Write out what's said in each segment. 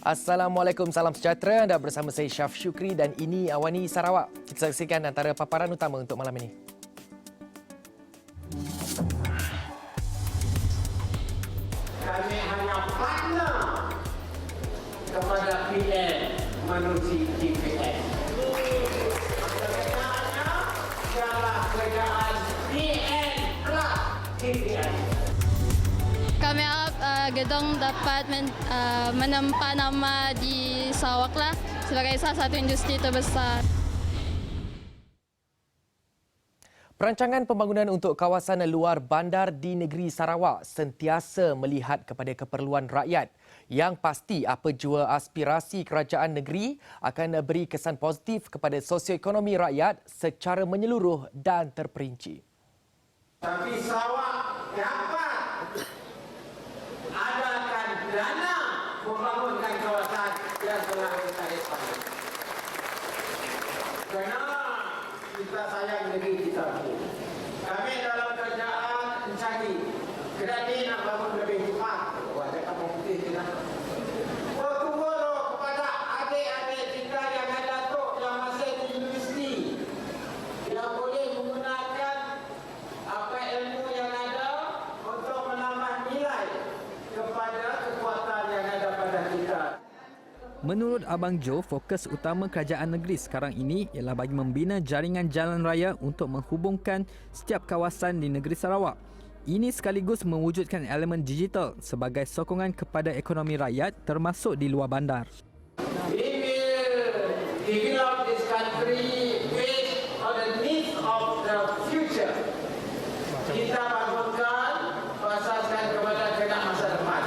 Assalamualaikum, salam sejahtera. Anda bersama saya Syaf Syukri dan ini Awani Sarawak. Kita saksikan antara paparan utama untuk malam ini. Kami hanya partner kepada PM menerusi GPS. Sebenarnya adalah kerjaan PM plus GPS. Kami harap gedung dapat menempa nama di Sarawak lah sebagai salah satu industri terbesar. Perancangan pembangunan untuk kawasan luar bandar di negeri Sarawak sentiasa melihat kepada keperluan rakyat. Yang pasti apa jua aspirasi kerajaan negeri akan beri kesan positif kepada sosioekonomi rakyat secara menyeluruh dan terperinci. Tapi Sarawak dapat adakan dana membangunkan kawasan yang telah kita lepas. Kerana kita sayang negeri kita. Kami dalam kerajaan mencari kerana nak bangun lebih cepat. Wajah kamu putih kita. Berkumpul kepada adik-adik kita yang ada tu yang masih di universiti. Yang boleh menggunakan apa ilmu yang ada untuk menambah nilai kepada kekuatan yang ada pada kita. Menurut Abang Jo, fokus utama kerajaan negeri sekarang ini ialah bagi membina jaringan jalan raya untuk menghubungkan setiap kawasan di negeri Sarawak. Ini sekaligus mewujudkan elemen digital sebagai sokongan kepada ekonomi rakyat termasuk di luar bandar. We will develop this country based on the needs of the future. Kita bangunkan berasaskan kepada kehendak masa depan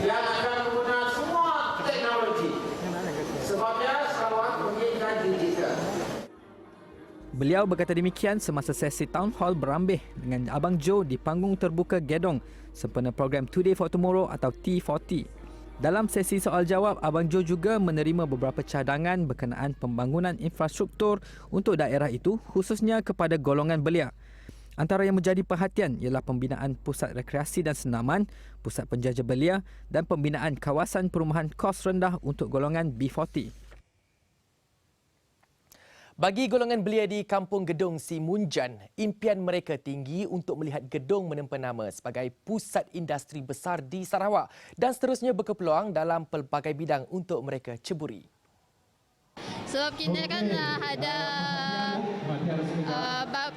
yang akan menggunakan semua teknologi. Sebabnya Sarawak menginginkan digital. Beliau berkata demikian semasa sesi Town Hall berambih dengan Abang Jo di panggung terbuka Gedong sempena program Today for Tomorrow atau T40. Dalam sesi soal jawab, Abang Jo juga menerima beberapa cadangan berkenaan pembangunan infrastruktur untuk daerah itu khususnya kepada golongan belia. Antara yang menjadi perhatian ialah pembinaan pusat rekreasi dan senaman, pusat penjajah belia dan pembinaan kawasan perumahan kos rendah untuk golongan B40. Bagi golongan belia di Kampung Gedong Simunjan, impian mereka tinggi untuk melihat gedung menempa nama sebagai pusat industri besar di Sarawak dan seterusnya berkepeluang dalam pelbagai bidang untuk mereka ceburi. Sebab kita kan ada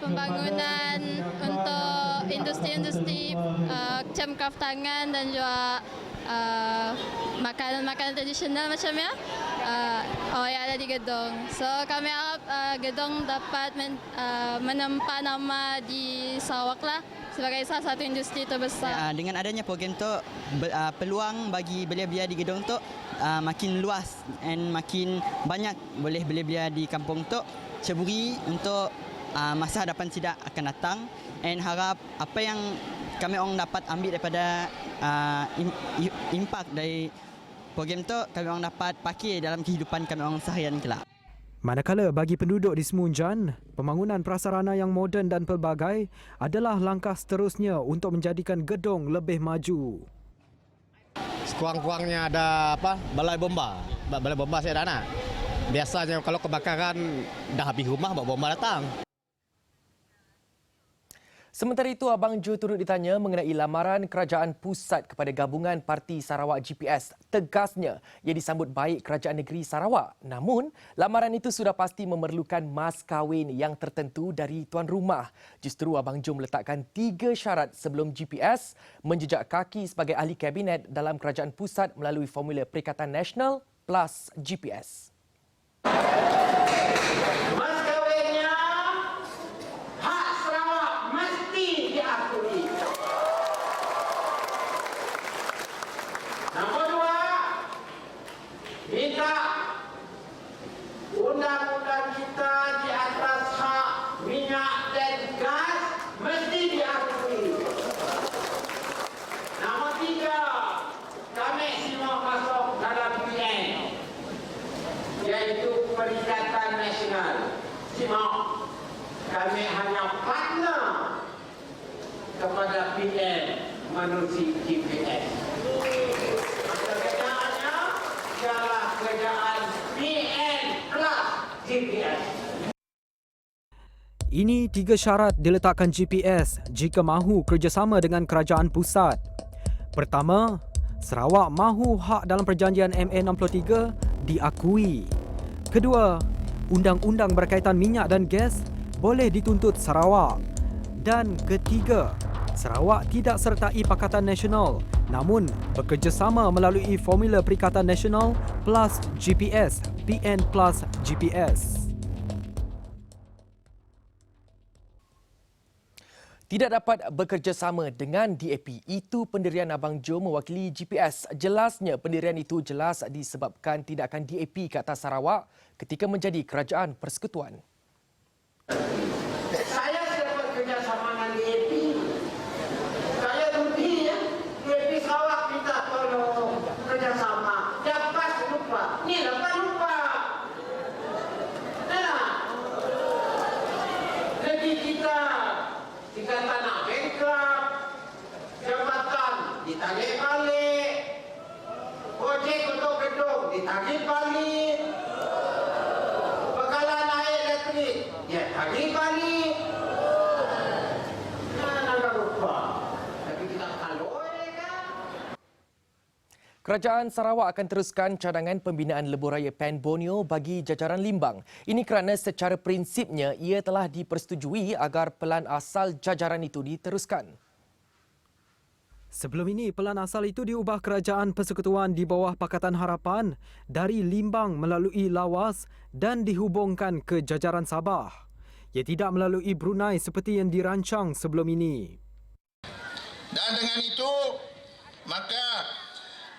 pembangunan untuk industri-industri macam kraft tangan dan juga makanan-makanan tradisional macamnya yang ada di Gedong. So kami harap Gedong dapat menempa nama di Sarawak lah sebagai salah satu industri terbesar. Dengan adanya program tu peluang bagi belia-belia di Gedong tu makin luas dan makin banyak boleh belia-belia di kampung tu ceburi untuk masa hadapan tidak akan datang, dan harap apa yang kami orang dapat ambil daripada impak dari program tu kami orang dapat pakai dalam kehidupan kami orang seharian kelak. Manakala bagi penduduk di Simunjan, pembangunan prasarana yang moden dan pelbagai adalah langkah seterusnya untuk menjadikan Gedong lebih maju. Sekurang-kurangnya ada balai bomba. Balai bomba saya dah nak. Biasanya kalau kebakaran dah habis rumah bawa bomba datang. Sementara itu, Abang Jo turut ditanya mengenai lamaran kerajaan pusat kepada gabungan Parti Sarawak GPS. Tegasnya, ia disambut baik kerajaan negeri Sarawak. Namun, lamaran itu sudah pasti memerlukan mas kahwin yang tertentu dari tuan rumah. Justru Abang Jo meletakkan 3 syarat sebelum GPS menjejak kaki sebagai ahli kabinet dalam kerajaan pusat melalui formula Perikatan Nasional plus GPS. Mas kahwinnya hak Sarawak mesti diakui. Nombor 2, minta undang-undang kita di atas hak minyak dan gas mesti diakui. Nombor 3, kami semua masuk dalam PN, iaitu Perikatan Nasional. Simak, kami hanya partner kepada PM menerusi GPS. Kebenarannya adalah kerajaan PN plus GPS. Ini 3 syarat diletakkan GPS jika mahu kerjasama dengan kerajaan pusat. Pertama, Sarawak mahu hak dalam perjanjian MA63 diakui. Kedua, undang-undang berkaitan minyak dan gas boleh dituntut Sarawak. Dan ketiga, Sarawak tidak sertai Pakatan Nasional namun bekerjasama melalui Formula Perikatan Nasional plus GPS, PN plus GPS. Tidak dapat bekerjasama dengan DAP. Itu pendirian Abang Jo mewakili GPS. Jelasnya pendirian itu jelas disebabkan tindakan DAP ke atas Sarawak ketika menjadi kerajaan persekutuan. Saya dapat kerjasama dengan DAP. Saya rudi ya. DAP Sarawak minta tolong kerjasama. Dapat lupa. Ni dapat lupa. Nah, negeri kita tanah bankrupt, jabatan ditagih balik, projek untuk gedung ditagih balik, bekalan air elektrik ya tagih balik. Nah, lupa. Tapi kita kaloi kan. Kerajaan Sarawak akan teruskan cadangan pembinaan lebuh raya Pan Borneo bagi jajaran Limbang. Ini kerana secara prinsipnya ia telah dipersetujui agar pelan asal jajaran itu diteruskan. Sebelum ini, pelan asal itu diubah kerajaan persekutuan di bawah Pakatan Harapan dari Limbang melalui Lawas dan dihubungkan ke jajaran Sabah. Ia tidak melalui Brunei seperti yang dirancang sebelum ini. Dan dengan itu, maka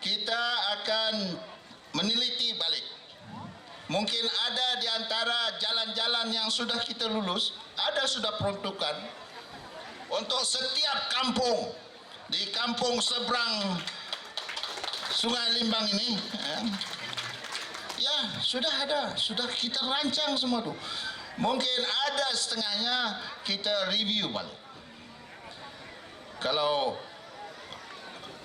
kita akan meneliti balik. Mungkin ada di antara jalan-jalan yang sudah kita lulus, ada sudah peruntukan untuk setiap kampung di kampung seberang Sungai Limbang ini. Ya, sudah ada, sudah kita rancang semua tu. Mungkin ada setengahnya kita review balik. Kalau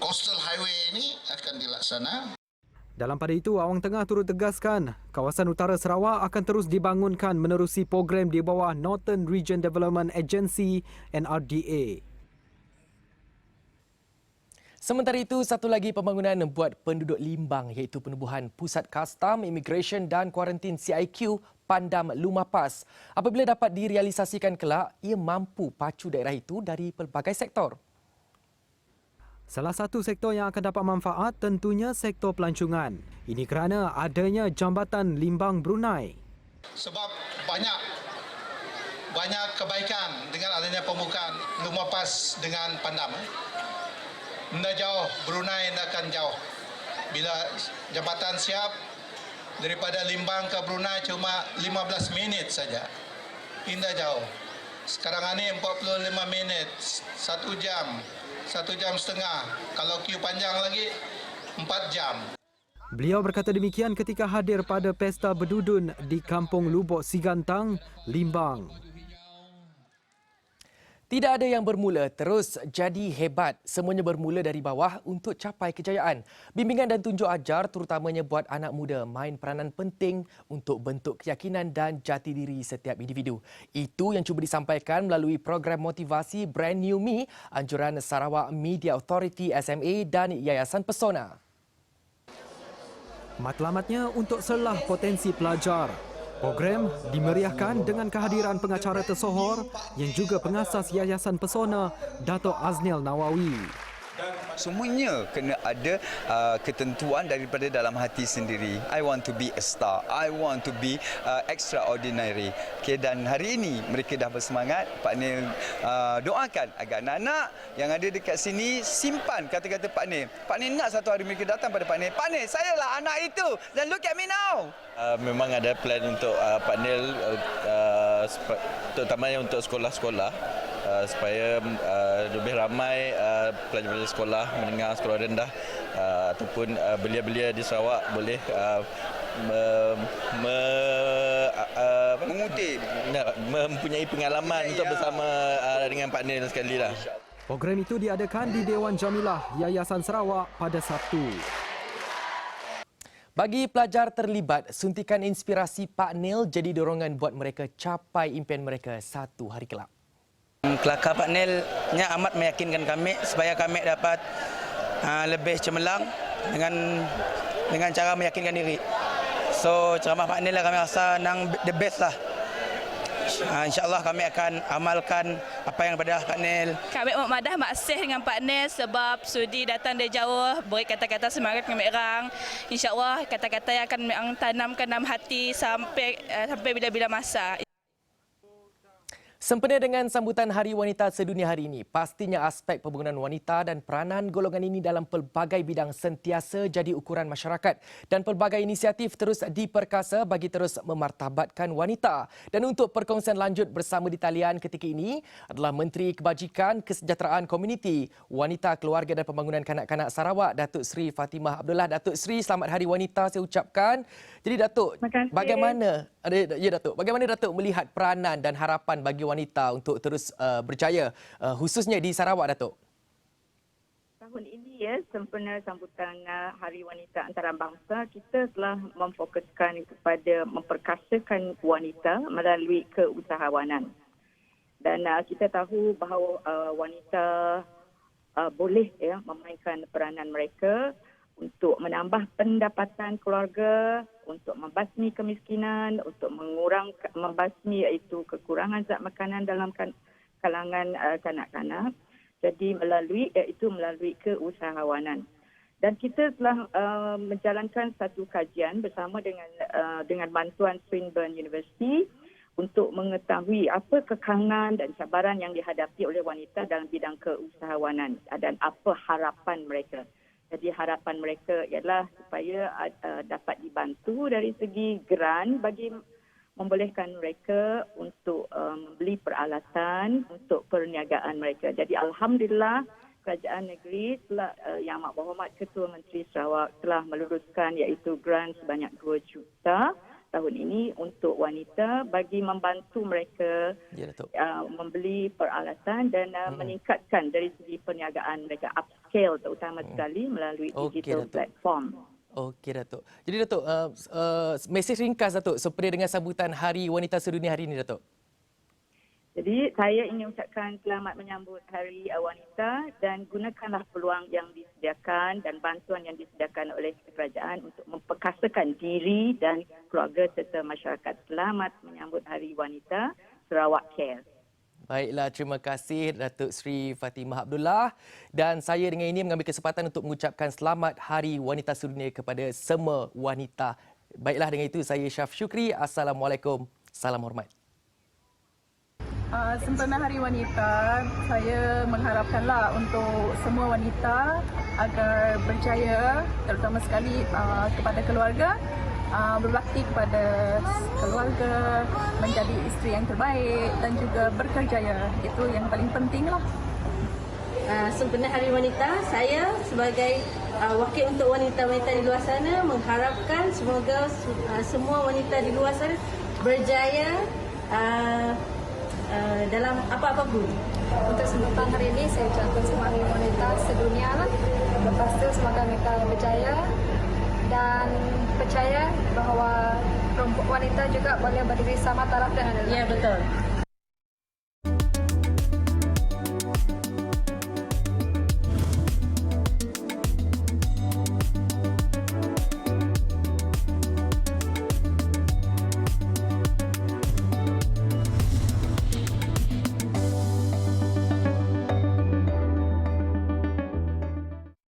Coastal Highway ini akan dilaksana. Dalam pada itu, Awang Tengah turut tegaskan kawasan utara Sarawak akan terus dibangunkan menerusi program di bawah Northern Region Development Agency NRDA. Sementara itu, satu lagi pembangunan buat penduduk Limbang iaitu penubuhan Pusat Kastam, Immigration dan Kuarantin CIQ Pandam Lumapas. Apabila dapat direalisasikan kelak, ia mampu pacu daerah itu dari pelbagai sektor. Salah satu sektor yang akan dapat manfaat tentunya sektor pelancongan. Ini kerana adanya jambatan Limbang Brunei. Sebab banyak kebaikan dengan adanya pembukaan Lumapas dengan Pandam. Nda jauh, Brunei nda akan jauh. Bila jambatan siap, daripada Limbang ke Brunei cuma 15 minit saja. Indah jauh. Sekarang ini 45 minit, 1 jam. 1 jam setengah. Kalau queue panjang lagi, 4 jam. Beliau berkata demikian ketika hadir pada Pesta Berdudun di Kampung Lubuk Sigantang, Limbang. Tidak ada yang bermula terus jadi hebat. Semuanya bermula dari bawah untuk capai kejayaan. Bimbingan dan tunjuk ajar terutamanya buat anak muda main peranan penting untuk bentuk keyakinan dan jati diri setiap individu. Itu yang cuba disampaikan melalui program motivasi Brand New Me, anjuran Sarawak Media Authority SMA dan Yayasan Pesona. Matlamatnya untuk selah potensi pelajar. Program dimeriahkan dengan kehadiran pengacara tersohor yang juga pengasas Yayasan Pesona, Dato' Aznil Nawawi. Semuanya kena ada ketentuan daripada dalam hati sendiri. I want to be a star. I want to be extraordinary. Okay, dan hari ini mereka dah bersemangat. Pak Nil doakan agar anak-anak yang ada dekat sini simpan kata-kata Pak Nil. Pak Nil nak satu hari mereka datang pada Pak Nil. Pak Nil, saya lah anak itu. Dan look at me now. Memang ada plan untuk Pak Nil, terutamanya untuk sekolah-sekolah. Supaya lebih ramai pelajar-pelajar sekolah menengah, sekolah rendah ataupun belia-belia di Sarawak boleh mengutip, mempunyai pengalaman untuk bersama dengan Pak Nil sekali lah. Program itu diadakan di Dewan Jamilah Yayasan Sarawak pada Sabtu. Bagi pelajar terlibat, suntikan inspirasi Pak Nil jadi dorongan buat mereka capai impian mereka satu hari kelak. Kelakar Pak Nilnya amat meyakinkan kami supaya kami dapat lebih cemerlang dengan cara meyakinkan diri. So ceramah Pak Nil kami rasa the best lah. InsyaAllah kami akan amalkan apa yang pada Pak Nil. Kami madah maksih dengan Pak Nil sebab sudi datang dari jauh, beri kata-kata semangat kami orang. InsyaAllah kata-kata yang akan tanamkan dalam hati sampai bila-bila masa. Sempena dengan sambutan Hari Wanita Sedunia hari ini, pastinya aspek pembangunan wanita dan peranan golongan ini dalam pelbagai bidang sentiasa jadi ukuran masyarakat dan pelbagai inisiatif terus diperkasa bagi terus memartabatkan wanita. Dan untuk perkongsian lanjut bersama di talian ketika ini adalah Menteri Kebajikan Kesejahteraan Komuniti, Wanita, Keluarga dan Pembangunan Kanak-kanak Sarawak, Datuk Seri Fatimah Abdullah. Datuk Seri, selamat Hari Wanita saya ucapkan. Jadi Datuk, bagaimana Datuk melihat peranan dan harapan bagi wanita untuk terus berjaya khususnya di Sarawak, Datuk? Tahun ini sempena sambutan Hari Wanita Antarabangsa, kita telah memfokuskan kepada memperkasakan wanita melalui keusahawanan. Dan kita tahu bahawa wanita boleh memainkan peranan mereka untuk menambah pendapatan keluarga, untuk membasmi kemiskinan, untuk membasmi iaitu kekurangan zat makanan dalam kalangan kanak-kanak. Jadi melalui keusahawanan. Dan kita telah menjalankan satu kajian bersama dengan bantuan Swinburne University untuk mengetahui apa kekangan dan cabaran yang dihadapi oleh wanita dalam bidang keusahawanan dan apa harapan mereka. Jadi harapan mereka ialah supaya dapat dibantu dari segi grant bagi membolehkan mereka untuk membeli peralatan untuk perniagaan mereka. Jadi alhamdulillah kerajaan negeri telah Yang Amat Berhormat Ketua Menteri Sarawak telah meluruskan iaitu grant sebanyak 2 juta tahun ini untuk wanita bagi membantu mereka membeli peralatan dan meningkatkan dari segi perniagaan mereka, upscale terutama sekali melalui digital platform. Okey Datuk. Jadi Datuk, mesej ringkas Datuk sempena dengan sambutan Hari Wanita Sedunia hari ini, Datuk. Jadi saya ingin ucapkan selamat menyambut Hari Wanita dan gunakanlah peluang yang disediakan dan bantuan yang disediakan oleh kerajaan untuk memperkasakan diri dan keluarga serta masyarakat. Selamat menyambut Hari Wanita Sarawak Care. Baiklah, terima kasih Datuk Seri Fatimah Abdullah. Dan saya dengan ini mengambil kesempatan untuk mengucapkan selamat Hari Wanita Sedunia kepada semua wanita. Baiklah, dengan itu saya Syaf Syukri. Assalamualaikum. Salam hormat. Sempena Hari Wanita, saya mengharapkanlah untuk semua wanita agar berjaya, terutama sekali kepada keluarga, berbakti kepada keluarga, menjadi isteri yang terbaik dan juga berkerjaya. Itu yang paling penting lah. Sempena Hari Wanita, saya sebagai wakil untuk wanita-wanita di luar sana mengharapkan semoga semua wanita di luar sana berjaya dalam apa-apa pun. Untuk sambutan hari ini, saya ucapkan selamat Hari Wanita Sedunia lah. Lepas tu, semoga mereka berjaya dan percaya bahawa wanita juga boleh berdiri sama taraf dengan lelaki. Ya, betul.